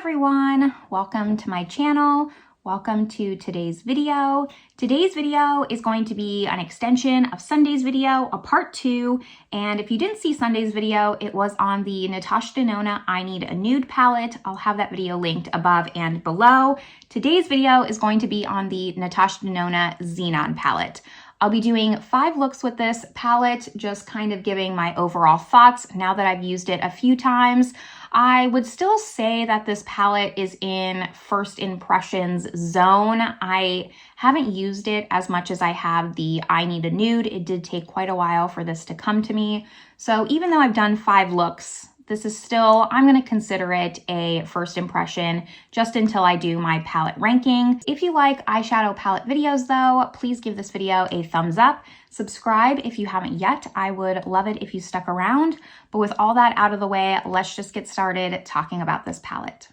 everyone, welcome to my channel. Welcome to today's video. Today's video is going to be an extension of Sunday's video, a part 2. And if you didn't see Sunday's video, it was on the Natasha Denona I Need a Nude palette. I'll have that video linked above and below. Today's video is going to be on the Natasha Denona Xenon palette. I'll be doing 5 looks with this palette, just kind of giving my overall thoughts now that I've used it a few times. I would still say that this palette is in first impressions zone. I haven't used it as much as I have the I Need a Nude. It did take quite a while for this to come to me. So even though I've done 5 looks, this is still, I'm going to consider it a first impression just until I do my palette ranking. If you like eyeshadow palette videos though, please give this video a thumbs up. Subscribe if you haven't yet. I would love it if you stuck around. But with all that out of the way, let's just get started talking about this palette.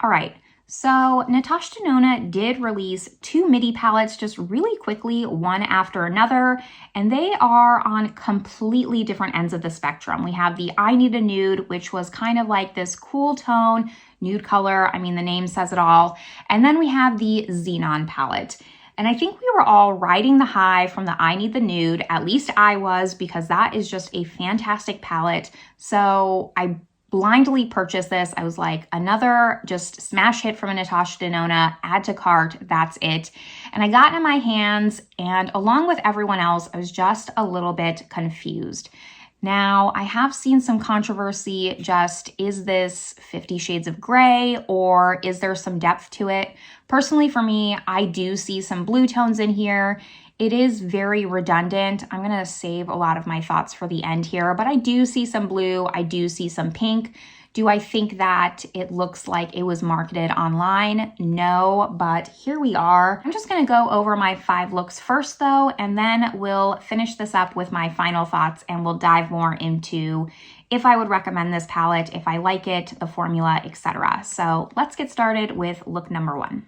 All right. So Natasha Denona did release 2 midi palettes just really quickly, one after another, and they are on completely different ends of the spectrum. We have the I Need a Nude, which was kind of like this cool tone, nude color. I mean, the name says it all. And then we have the Xenon palette. And I think we were all riding the high from the I Need the Nude, at least I was, because that is just a fantastic palette. So I blindly purchased this. I was like, another just smash hit from a Natasha Denona, add to cart, that's it. And I got it in my hands, and along with everyone else, I was just a little bit confused. Now, I have seen some controversy, just is this 50 Shades of Grey or is there some depth to it? Personally, for me, I do see some blue tones in here. It is very redundant. I'm going to save a lot of my thoughts for the end here, but I do see some blue. I do see some pink. Do I think that it looks like it was marketed online? No, but here we are. I'm just going to go over my 5 looks first though, and then we'll finish this up with my final thoughts and we'll dive more into if I would recommend this palette, if I like it, the formula, etc. So let's get started with look number 1.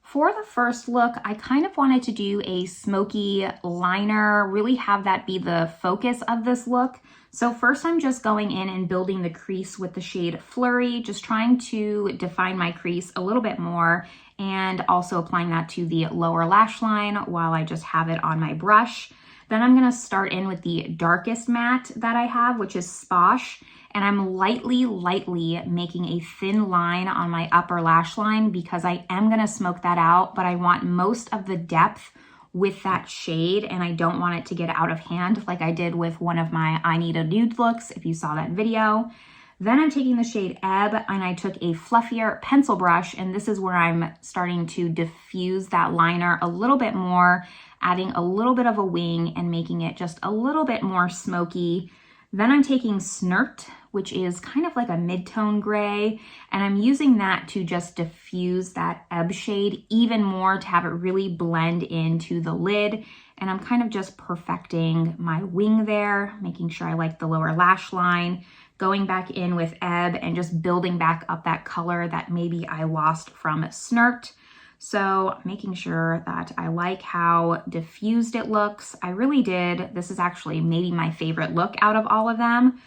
For the first look, I kind of wanted to do a smoky liner, really have that be the focus of this look. So first I'm just going in and building the crease with the shade Flurry, just trying to define my crease a little bit more and also applying that to the lower lash line while I just have it on my brush. Then I'm gonna start in with the darkest matte that I have, which is Sposh. And I'm lightly making a thin line on my upper lash line because I am gonna smoke that out, but I want most of the depth with that shade and I don't want it to get out of hand like I did with one of my I Need a Nude looks, if you saw that video. Then I'm taking the shade Ebb and I took a fluffier pencil brush, and this is where I'm starting to diffuse that liner a little bit more, adding a little bit of a wing and making it just a little bit more smoky. Then I'm taking Snert, which is kind of like a mid-tone gray, and I'm using that to just diffuse that Ebb shade even more to have it really blend into the lid. And I'm kind of just perfecting my wing there, making sure I like the lower lash line, going back in with Ebb and just building back up that color that maybe I lost from Snert. So making sure that I like how diffused it looks. I really did. This is actually maybe my favorite look out of all of them.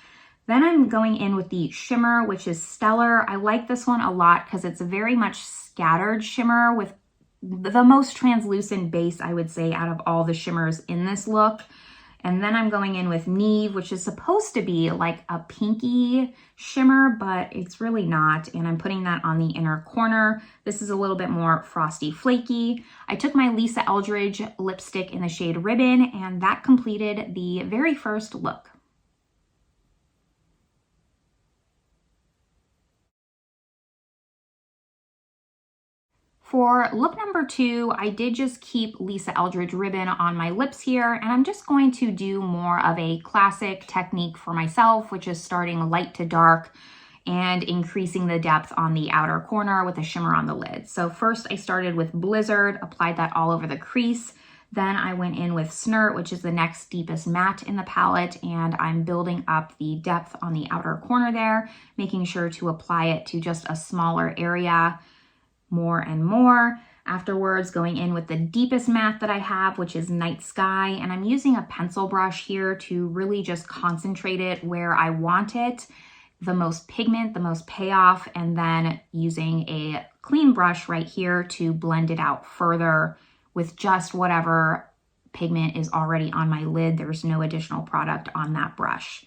Then I'm going in with the shimmer, which is Stellar. I like this one a lot because it's a very much scattered shimmer with the most translucent base, I would say, out of all the shimmers in this look. And then I'm going in with Neve, which is supposed to be like a pinky shimmer, but it's really not. And I'm putting that on the inner corner. This is a little bit more frosty flaky. I took my Lisa Eldridge lipstick in the shade Ribbon, and that completed the very first look. For look number 2, I did just keep Lisa Eldridge Ribbon on my lips here, and I'm just going to do more of a classic technique for myself, which is starting light to dark and increasing the depth on the outer corner with a shimmer on the lid. So first I started with Blizzard, applied that all over the crease. Then I went in with Snert, which is the next deepest matte in the palette, and I'm building up the depth on the outer corner there, making sure to apply it to just a smaller area more and more. Afterwards, going in with the deepest matte that I have, which is Night Sky, and I'm using a pencil brush here to really just concentrate it where I want it. the most pigment, the most payoff, and then using a clean brush right here to blend it out further with just whatever pigment is already on my lid. There's no additional product on that brush.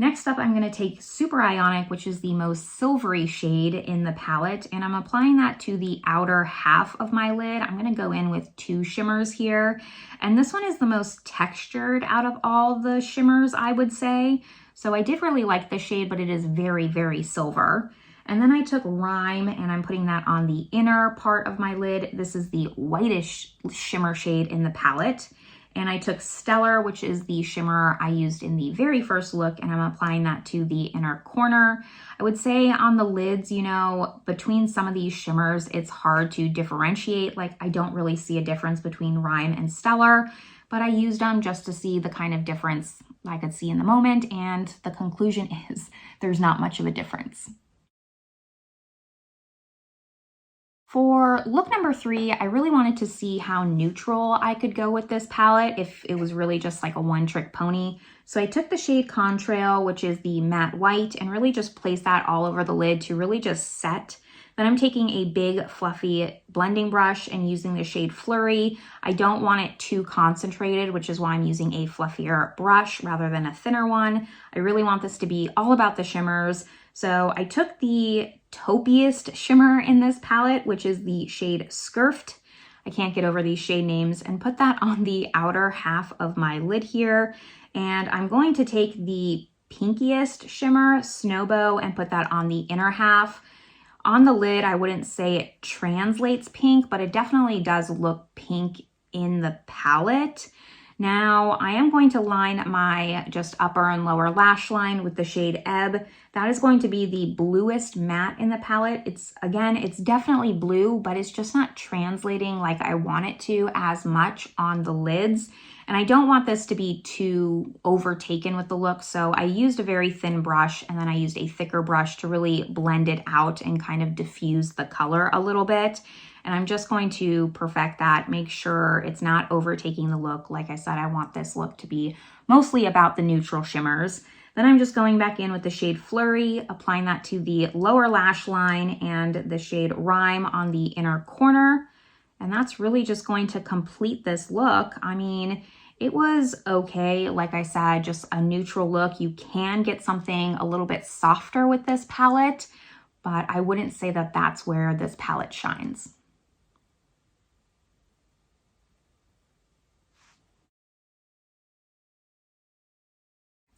Next up, I'm going to take Super Ionic, which is the most silvery shade in the palette, and I'm applying that to the outer half of my lid. I'm going to go in with 2 shimmers here, and this one is the most textured out of all the shimmers, I would say. So I did really like the shade, but it is very, very silver. And then I took Rhyme, and I'm putting that on the inner part of my lid. This is the whitish shimmer shade in the palette. And I took Stellar, which is the shimmer I used in the very first look, and I'm applying that to the inner corner. I would say on the lids, you know, between some of these shimmers, it's hard to differentiate. Like, I don't really see a difference between Rhyme and Stellar, but I used them just to see the kind of difference I could see in the moment, and the conclusion is there's not much of a difference. For look number 3, I really wanted to see how neutral I could go with this palette if it was really just like a one-trick pony. So I took the shade Contrail, which is the matte white, and really just placed that all over the lid to really just set. Then I'm taking a big fluffy blending brush and using the shade Flurry. I don't want it too concentrated, which is why I'm using a fluffier brush rather than a thinner one. I really want this to be all about the shimmers. So I took the taupiest shimmer in this palette, which is the shade Scurft. I can't get over these shade names, and put that on the outer half of my lid here. And I'm going to take the pinkiest shimmer, Snowbow, and put that on the inner half. On the lid, I wouldn't say it translates pink, but it definitely does look pink in the palette. Now, I am going to line my just upper and lower lash line with the shade Ebb. That is going to be the bluest matte in the palette. It's definitely blue, but it's just not translating like I want it to as much on the lids. And I don't want this to be too overtaken with the look, so I used a very thin brush, and then I used a thicker brush to really blend it out and kind of diffuse the color a little bit. And I'm just going to perfect that, make sure it's not overtaking the look. Like I said, I want this look to be mostly about the neutral shimmers. Then I'm just going back in with the shade Flurry, applying that to the lower lash line and the shade Rhyme on the inner corner. And that's really just going to complete this look. I mean, it was okay. Like I said, just a neutral look. You can get something a little bit softer with this palette, but I wouldn't say that that's where this palette shines.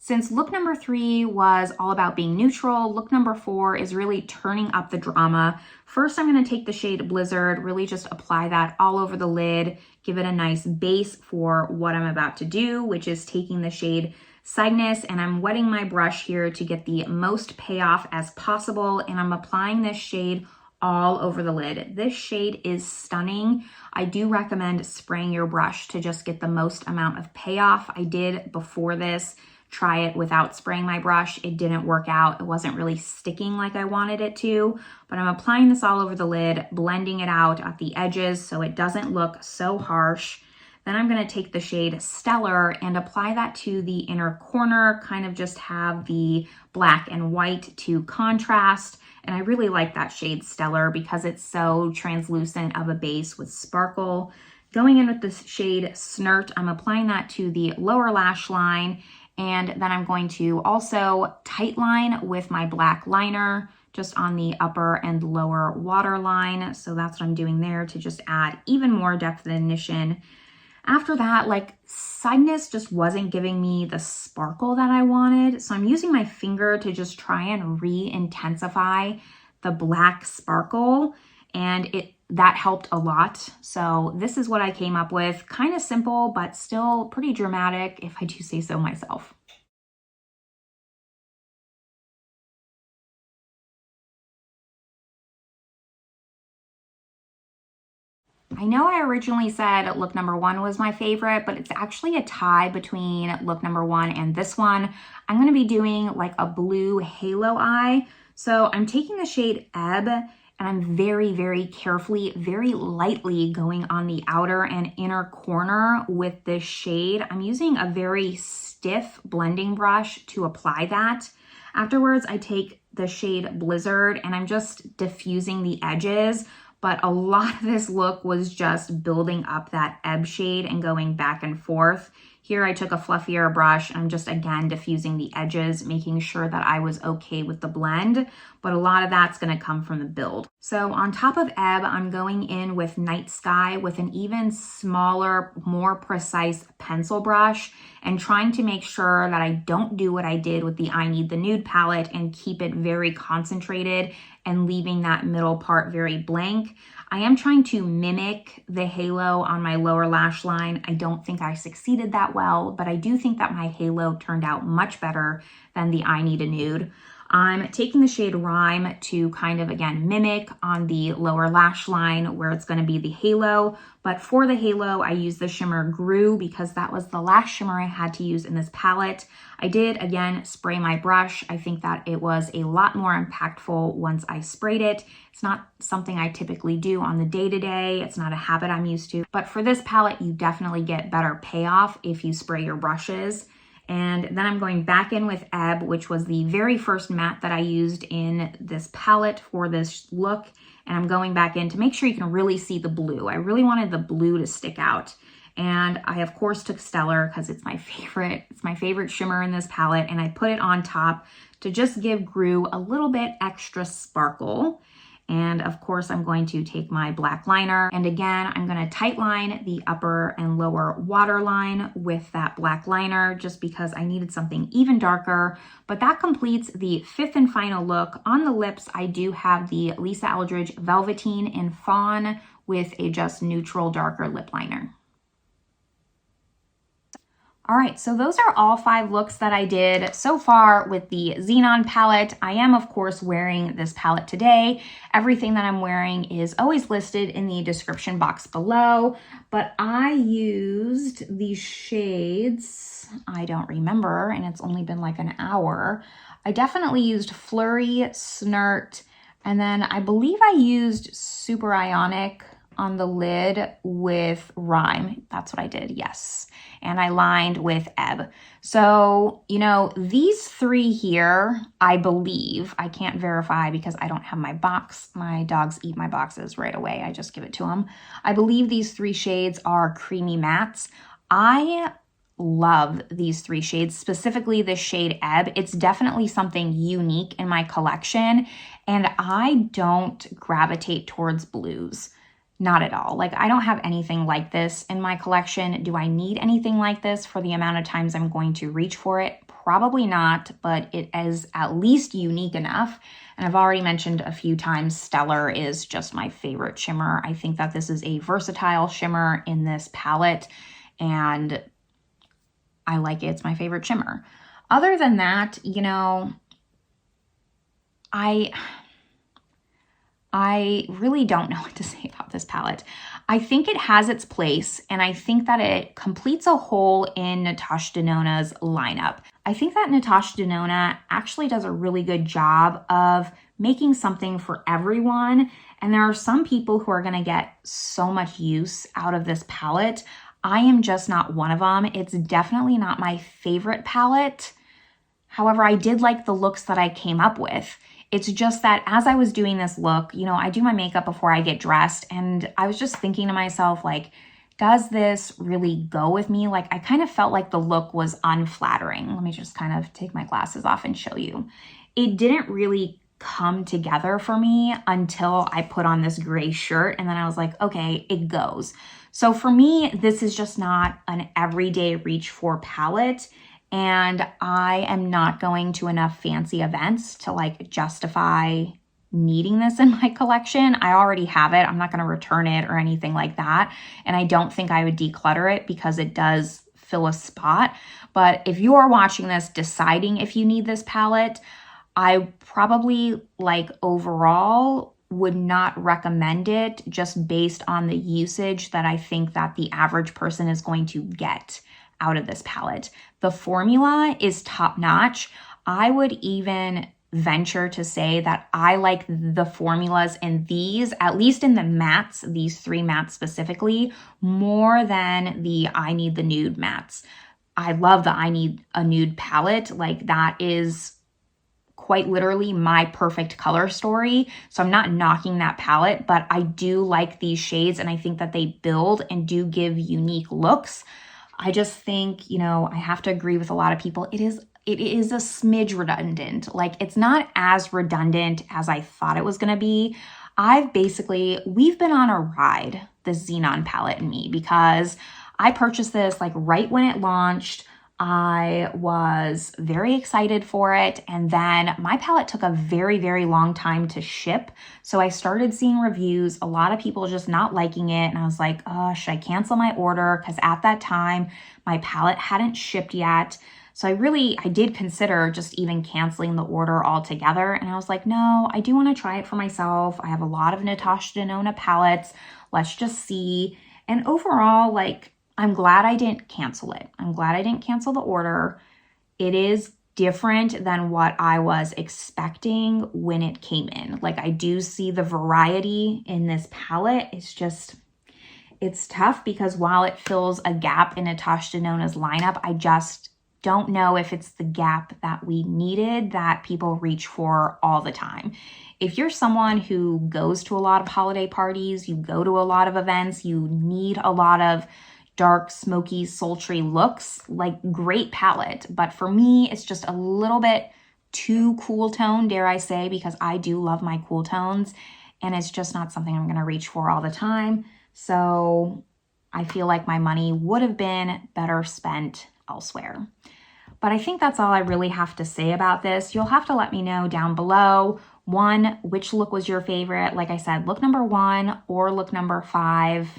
Since look number 3 was all about being neutral, look number 4 is really turning up the drama. First, I'm going to take the shade Blizzard, really just apply that all over the lid, give it a nice base for what I'm about to do, which is taking the shade Cygnus, and I'm wetting my brush here to get the most payoff as possible, and I'm applying this shade all over the lid. This shade is stunning. I do recommend spraying your brush to just get the most amount of payoff. I did before this try it without spraying my brush. It didn't work out. It wasn't really sticking like I wanted it to, but I'm applying this all over the lid, blending it out at the edges so it doesn't look so harsh. Then I'm going to take the shade Stellar and apply that to the inner corner, kind of just have the black and white to contrast. And I really like that shade Stellar because it's so translucent of a base with sparkle. Going in with the shade Snert, I'm applying that to the lower lash line, and then I'm going to also tight line with my black liner just on the upper and lower waterline. So that's what I'm doing there to just add even more definition. After that, like, Cygnus just wasn't giving me the sparkle that I wanted. So I'm using my finger to just try and re-intensify the black sparkle, and that helped a lot. So this is what I came up with. Kind of simple, but still pretty dramatic, if I do say so myself. I know I originally said look number 1 was my favorite, but it's actually a tie between look number 1 and this one. I'm going to be doing like a blue halo eye. So I'm taking the shade Ebb, and I'm very, very carefully, very lightly going on the outer and inner corner with this shade. I'm using a very stiff blending brush to apply that. Afterwards, I take the shade Blizzard, and I'm just diffusing the edges. But a lot of this look was just building up that ebb shade and going back and forth. Here I took a fluffier brush and I'm just again diffusing the edges, making sure that I was okay with the blend, but a lot of that's gonna come from the build. So on top of ebb, I'm going in with Night Sky with an even smaller, more precise pencil brush and trying to make sure that I don't do what I did with the I Need the Nude palette and keep it very concentrated and leaving that middle part very blank. I am trying to mimic the halo on my lower lash line. I don't think I succeeded that well, but I do think that my halo turned out much better than the I Need a Nude. I'm taking the shade Rhyme to kind of, again, mimic on the lower lash line where it's gonna be the halo. But for the halo, I used the shimmer Grew because that was the last shimmer I had to use in this palette. I did, again, spray my brush. I think that it was a lot more impactful once I sprayed it. It's not something I typically do on the day-to-day. It's not a habit I'm used to. But for this palette, you definitely get better payoff if you spray your brushes. And then I'm going back in with Ebb, which was the very first matte that I used in this palette for this look. And I'm going back in to make sure you can really see the blue. I really wanted the blue to stick out. And I, of course, took Stellar because it's my favorite shimmer in this palette. And I put it on top to just give Grew a little bit extra sparkle. And of course, I'm going to take my black liner. And again, I'm going to tight line the upper and lower waterline with that black liner just because I needed something even darker. But that completes the fifth and final look. On the lips, I do have the Lisa Eldridge Velveteen in Fawn with a just neutral darker lip liner. All right, so those are all 5 looks that I did so far with the Xenon palette. I am, of course, wearing this palette today. Everything that I'm wearing is always listed in the description box below, but I used these shades, I don't remember, and it's only been like an hour. I definitely used Flurry, Snert, and then I believe I used Super Ionic on the lid with Rhyme. That's what I did, yes. And I lined with Ebb. So, you know, these 3 here, I believe, I can't verify because I don't have my box. My dogs eat my boxes right away. I just give it to them. I believe these 3 shades are creamy mattes. I love these 3 shades, specifically the shade Ebb. It's definitely something unique in my collection, and I don't gravitate towards blues. Not at all. Like, I don't have anything like this in my collection. Do I need anything like this for the amount of times I'm going to reach for it? Probably not, but it is at least unique enough. And I've already mentioned a few times, Stellar is just my favorite shimmer. I think that this is a versatile shimmer in this palette, and I like it. It's my favorite shimmer. Other than that, you know, I really don't know what to say about this palette. I think it has its place, and I think that it completes a hole in Natasha Denona's lineup. I think that Natasha Denona actually does a really good job of making something for everyone, and there are some people who are gonna get so much use out of this palette. I am just not one of them. It's definitely not my favorite palette. However, I did like the looks that I came up with. It's just that as I was doing this look, you know, I do my makeup before I get dressed, and I was just thinking to myself, like, does this really go with me? Like, I kind of felt like the look was unflattering. Let me just kind of take my glasses off and show you. It didn't really come together for me until I put on this gray shirt, and then I was like, okay, it goes. So for me, this is just not an everyday reach for palette. And I am not going to enough fancy events to like justify needing this in my collection. I already have it. I'm not going to return it or anything like that. And I don't think I would declutter it because it does fill a spot. But if you are watching this deciding if you need this palette, I probably like overall would not recommend it just based on the usage that I think that the average person is going to get out of this palette. The formula is top notch. I would even venture to say that I like the formulas in these, at least in the mattes, these 3 mattes specifically, more than the I Need the Nude mattes. I love the I Need a Nude palette. Like, that is quite literally my perfect color story. So I'm not knocking that palette, but I do like these shades and I think that they build and do give unique looks. I just think, you know, I have to agree with a lot of people. It is a smidge redundant. Like, it's not as redundant as I thought it was going to be. We've been on a ride, the Xenon palette and me, because I purchased this like right when it launched. I was very excited for it. And then my palette took a very, very long time to ship. So I started seeing reviews, a lot of people just not liking it. And I was like, oh, should I cancel my order? Because at that time, my palette hadn't shipped yet. So I did consider just even canceling the order altogether. And I was like, no, I do want to try it for myself. I have a lot of Natasha Denona palettes. Let's just see. And overall, like, I'm glad I didn't cancel it. I'm glad I didn't cancel the order. It is different than what I was expecting when it came in. Like, I do see the variety in this palette. It's tough because while it fills a gap in Natasha Denona's lineup, I just don't know if it's the gap that we needed that people reach for all the time. If you're someone who goes to a lot of holiday parties, you go to a lot of events, you need a lot of dark, smoky, sultry looks, like, great palette. But for me, it's just a little bit too cool tone, dare I say, because I do love my cool tones, and it's just not something I'm going to reach for all the time. So I feel like my money would have been better spent elsewhere. But I think that's all I really have to say about this. You'll have to let me know down below, one, which look was your favorite. Like I said, look number 1 or look number 5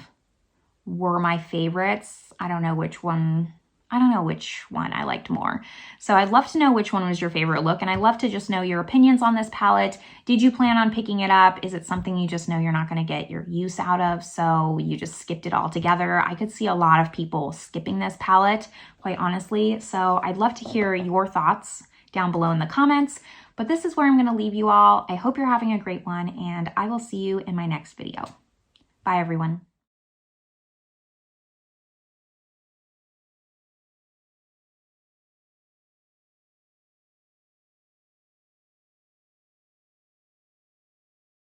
were my favorites. I don't know which one I liked more. So I'd love to know which one was your favorite look, and I'd love to just know your opinions on this palette. Did you plan on picking it up? Is it something you just know you're not going to get your use out of, so you just skipped it altogether? I could see a lot of people skipping this palette, quite honestly. So I'd love to hear your thoughts down below in the comments. But this is where I'm going to leave you all. I hope you're having a great one, and I will see you in my next video. Bye, everyone.